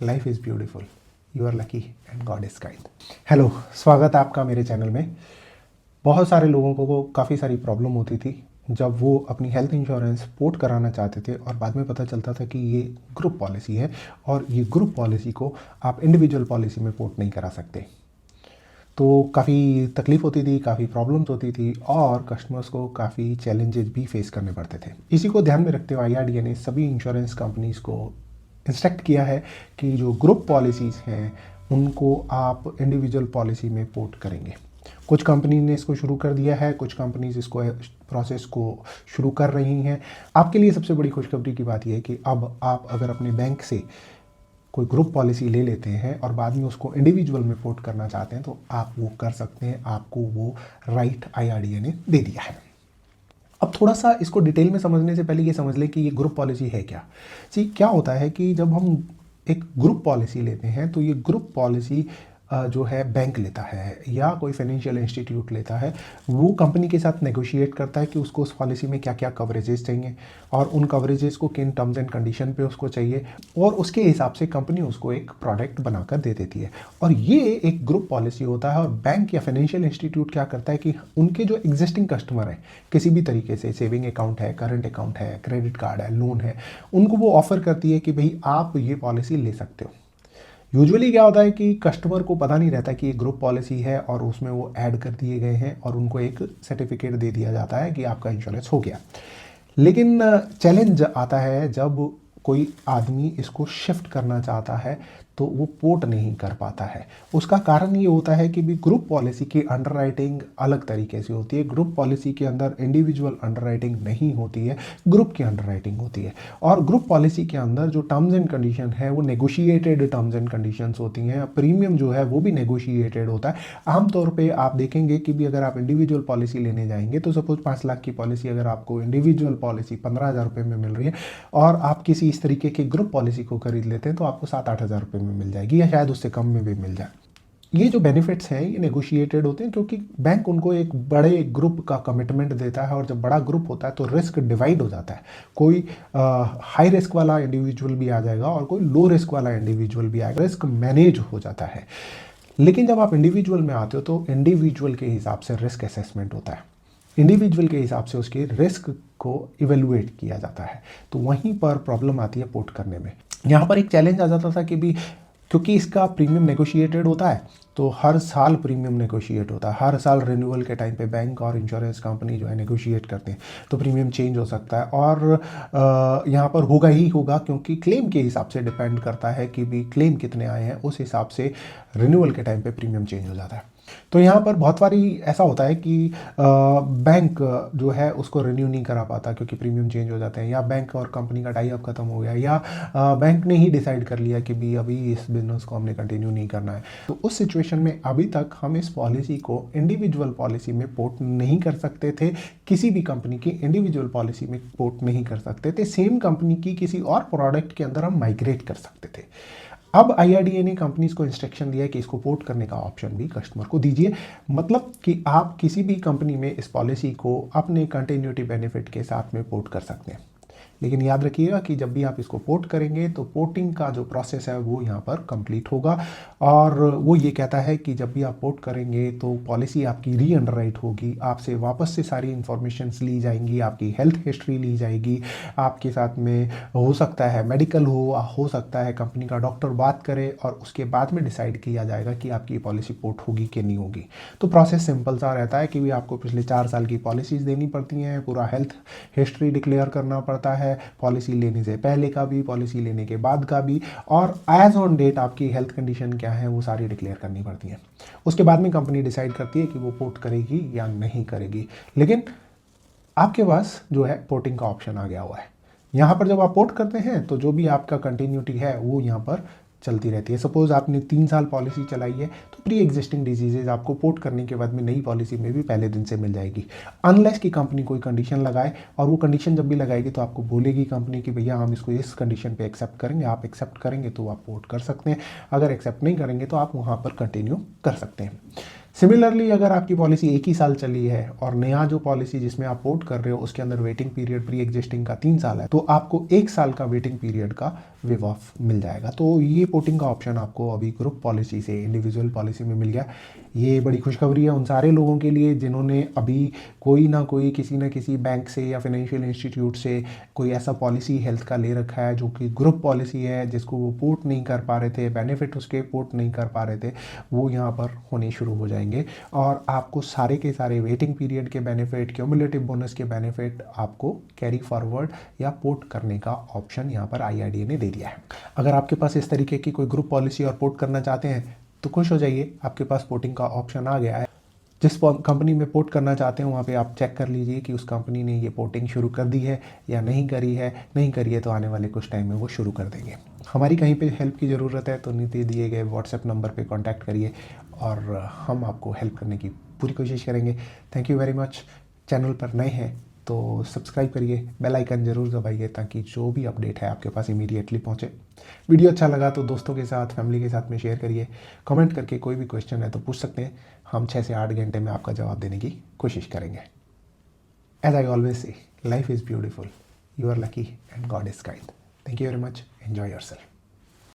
Life is beautiful, you are lucky and God is kind. Hello, स्वागत है आपका मेरे चैनल में। बहुत सारे लोगों को काफ़ी सारी प्रॉब्लम होती थी जब वो अपनी हेल्थ इंश्योरेंस पोर्ट कराना चाहते थे और बाद में पता चलता था कि ये ग्रुप पॉलिसी है और ये ग्रुप पॉलिसी को आप इंडिविजुअल पॉलिसी में पोर्ट नहीं करा सकते। तो काफ़ी तकलीफ़ होती थी, काफ़ी प्रॉब्लम्स होती थी और कस्टमर्स को काफ़ी चैलेंजेस भी फेस करने पड़ते थे। इसी को ध्यान में रखते हुए IRDA ने सभी इंश्योरेंस कंपनीज़ को इंस्ट्रक्ट किया है कि जो ग्रुप पॉलिसीज़ हैं उनको आप इंडिविजुअल पॉलिसी में पोर्ट करेंगे। कुछ कंपनी ने इसको शुरू कर दिया है, कुछ कंपनीज इसको प्रोसेस को शुरू कर रही हैं। आपके लिए सबसे बड़ी खुशखबरी की बात यह है कि अब आप अगर अपने बैंक से कोई ग्रुप पॉलिसी ले लेते हैं और बाद में उसको इंडिविजुअल में पोर्ट करना चाहते हैं तो आप वो कर सकते हैं। आपको वो राइट IRDA ने दे दिया है। अब थोड़ा सा इसको डिटेल में समझने से पहले ये समझ लें कि ये ग्रुप पॉलिसी है क्या। जी, क्या होता है कि जब हम एक ग्रुप पॉलिसी लेते हैं तो ये ग्रुप पॉलिसी जो है बैंक लेता है या कोई फाइनेंशियल इंस्टीट्यूट लेता है। वो कंपनी के साथ नेगोशिएट करता है कि उसको उस पॉलिसी में क्या क्या कवरेजेस चाहिए और उन कवरेजेस को किन टर्म्स एंड कंडीशन पे उसको चाहिए और उसके हिसाब से कंपनी उसको एक प्रोडक्ट बनाकर दे देती है। और ये एक ग्रुप पॉलिसी होता है और बैंक या फाइनेंशियल इंस्टीट्यूट क्या करता है कि उनके जो एग्जिस्टिंग कस्टमर हैं, किसी भी तरीके से सेविंग अकाउंट है, करंट अकाउंट है, क्रेडिट कार्ड है, लोन है, उनको वो ऑफर करती है कि भाई आप ये पॉलिसी ले सकते हो। यूजुअली क्या होता है कि कस्टमर को पता नहीं रहता कि ये ग्रुप पॉलिसी है और उसमें वो ऐड कर दिए गए हैं और उनको एक सर्टिफिकेट दे दिया जाता है कि आपका इंश्योरेंस हो गया। लेकिन चैलेंज आता है जब कोई आदमी इसको शिफ्ट करना चाहता है तो वो पोर्ट नहीं कर पाता है। उसका कारण ये होता है कि भी ग्रुप पॉलिसी की अंडरराइटिंग अलग तरीके से होती है। ग्रुप पॉलिसी के अंदर इंडिविजुअल अंडरराइटिंग नहीं होती है, ग्रुप की अंडरराइटिंग होती है। और ग्रुप पॉलिसी के अंदर जो टर्म्स एंड कंडीशन है वो नेगोशिएटेड टर्म्स एंड कंडीशंस होती हैं। प्रीमियम जो है वो भी नेगोशिएटेड होता है। आमतौर पर आप देखेंगे कि भी अगर आप इंडिविजुअल पॉलिसी लेने जाएंगे तो सपोज 5 लाख की पॉलिसी अगर आपको इंडिविजुअल पॉलिसी 15,000 रुपये में मिल रही है और आप किसी इस तरीके की ग्रुप पॉलिसी को खरीद लेते हैं तो आपको 7-8 हज़ार रुपये में मिल जाएगी या शायद उससे कम में भी मिल जाए। ये जो बेनिफिट्स हैं ये नेगोशिएटेड होते हैं क्योंकि बैंक उनको एक बड़े ग्रुप का कमिटमेंट देता है और जब बड़ा ग्रुप होता है तो रिस्क डिवाइड हो जाता है। कोई हाई रिस्क वाला इंडिविजुअल भी आ जाएगा और कोई लो रिस्क वाला इंडिविजुअल भी आएगा, रिस्क मैनेज हो जाता है। लेकिन जब आप इंडिविजुअल में आते हो तो इंडिविजुअल के हिसाब से रिस्क असेसमेंट होता है, इंडिविजुअल के हिसाब से उसके रिस्क को इवेलुएट किया जाता है। तो वहीं पर प्रॉब्लम आती है पोर्ट करने में। यहाँ पर एक चैलेंज आ जाता था कि भी क्योंकि इसका प्रीमियम नेगोशिएटेड होता है तो हर साल प्रीमियम नेगोशिएट होता है। हर साल रिन्यूअल के टाइम पे बैंक और इंश्योरेंस कंपनी जो है नेगोशिएट करते हैं तो प्रीमियम चेंज हो सकता है और यहाँ पर होगा ही होगा क्योंकि क्लेम के हिसाब से डिपेंड करता है कि भी क्लेम कितने आए हैं, उस हिसाब से रिन्यूअल के टाइम पे प्रीमियम चेंज हो जाता है। तो यहाँ पर बहुत बारी ऐसा होता है कि बैंक जो है उसको रिन्यू नहीं करा पाता क्योंकि प्रीमियम चेंज हो जाते हैं, या बैंक और कंपनी का टाई अप खत्म हो गया, या बैंक ने ही डिसाइड कर लिया कि भी अभी इस बिजनेस को हमने कंटिन्यू नहीं करना है। तो उस सिचुएशन में अभी तक हम इस पॉलिसी को इंडिविजुअल पॉलिसी में पोर्ट नहीं कर सकते थे, किसी भी कंपनी की इंडिविजुअल पॉलिसी में पोर्ट नहीं कर सकते थे। सेम कंपनी की किसी और प्रोडक्ट के अंदर हम माइग्रेट कर सकते थे। अब IRDA ने कंपनीज को इंस्ट्रक्शन दिया है कि इसको पोर्ट करने का ऑप्शन भी कस्टमर को दीजिए, मतलब कि आप किसी भी कंपनी में इस पॉलिसी को अपने कंटिन्यूटी बेनिफिट के साथ में पोर्ट कर सकते हैं। लेकिन याद रखिएगा कि जब भी आप इसको पोर्ट करेंगे तो पोर्टिंग का जो प्रोसेस है वो यहाँ पर कंप्लीट होगा और वो ये कहता है कि जब भी आप पोर्ट करेंगे तो पॉलिसी आपकी री अंडरराइट होगी, आपसे वापस से सारी इन्फॉर्मेशंस ली जाएंगी, आपकी हेल्थ हिस्ट्री ली जाएगी, आपके साथ में हो सकता है मेडिकल हो सकता है कंपनी का डॉक्टर बात करे और उसके बाद में डिसाइड किया जाएगा कि आपकी पॉलिसी पोर्ट होगी कि नहीं होगी। तो प्रोसेस सिंपल सा रहता है कि भी आपको पिछले 4 साल की पॉलिसीज़ देनी पड़ती हैं, पूरा हेल्थ हिस्ट्री डिक्लेयर करना पड़ता है, पॉलिसी लेने से पहले का भी, पॉलिसी लेने के बाद का भी, और एज ऑन डेट आपकी हेल्थ कंडीशन क्या है वो सारी डिक्लेयर करनी पड़ती है। उसके बाद में कंपनी डिसाइड करती है कि वो पोर्ट करेगी या नहीं करेगी। लेकिन आपके पास जो है पोर्टिंग का ऑप्शन आ गया हुआ है। यहाँ पर जब आप पोर्ट करते हैं तो जो भी आपका कंटिन्यूटी है वो यहाँ पर चलती रहती है। सपोज आपने 3 साल पॉलिसी चलाई है तो प्री एग्जिस्टिंग डिजीजेज आपको पोर्ट करने के बाद में नई पॉलिसी में भी पहले दिन से मिल जाएगी, अनलेस की कंपनी कोई कंडीशन लगाए, और वो कंडीशन जब भी लगाएगी तो आपको बोलेगी कंपनी कि भैया हम इसको इस कंडीशन पे एक्सेप्ट करेंगे, आप एक्सेप्ट करेंगे तो आप पोर्ट कर सकते हैं, अगर एक्सेप्ट नहीं करेंगे तो आप वहाँ पर कंटिन्यू कर सकते हैं। सिमिलरली अगर आपकी पॉलिसी 1 ही साल चली है और नया जो पॉलिसी जिसमें आप पोर्ट कर रहे हो उसके अंदर वेटिंग पीरियड प्री एग्जिस्टिंग का 3 साल है, तो आपको 1 साल का वेटिंग पीरियड का वेव ऑफ मिल जाएगा। तो ये पोर्टिंग का ऑप्शन आपको अभी ग्रुप पॉलिसी से इंडिविजुअल पॉलिसी में मिल गया। ये बड़ी खुशखबरी है उन सारे लोगों के लिए जिन्होंने अभी कोई ना कोई किसी न किसी बैंक से या फाइनेंशियल इंस्टीट्यूट से कोई ऐसा पॉलिसी हेल्थ का ले रखा है जो कि ग्रुप पॉलिसी है, जिसको वो पोर्ट नहीं कर पा रहे थे, बेनिफिट उसके पोर्ट नहीं कर पा रहे थे, वो यहाँ पर होने शुरू हो जाएंगे और आपको सारे के सारे वेटिंग पीरियड के बेनिफिट, क्यूमुलेटिव बोनस के बेनिफिट आपको कैरी फॉरवर्ड या पोर्ट करने का ऑप्शन यहाँ पर IRDA ने दे दिया है। अगर आपके पास इस तरीके की कोई ग्रुप पॉलिसी और पोर्ट करना चाहते हैं तो खुश हो जाइए, आपके पास पोर्टिंग का ऑप्शन आ गया है। जिस कंपनी में पोर्ट करना चाहते हैं वहाँ पे आप चेक कर लीजिए कि उस कंपनी ने ये पोर्टिंग शुरू कर दी है या नहीं करी है। नहीं करी है तो आने वाले कुछ टाइम में वो शुरू कर देंगे। हमारी कहीं पे हेल्प की ज़रूरत है तो नीचे दिए गए व्हाट्सएप नंबर पे कांटेक्ट करिए और हम आपको हेल्प करने की पूरी कोशिश करेंगे। Thank you very much. Channel पर नए हैं तो सब्सक्राइब करिए, बेल आइकन ज़रूर दबाइए ताकि जो भी अपडेट है आपके पास इमीडिएटली पहुंचे। वीडियो अच्छा लगा तो दोस्तों के साथ, फैमिली के साथ में शेयर करिए। कमेंट करके कोई भी क्वेश्चन है तो पूछ सकते हैं, हम 6 से 8 घंटे में आपका जवाब देने की कोशिश करेंगे। As I always say, life is beautiful, you are lucky and God is kind. Thank you very much, enjoy yourself.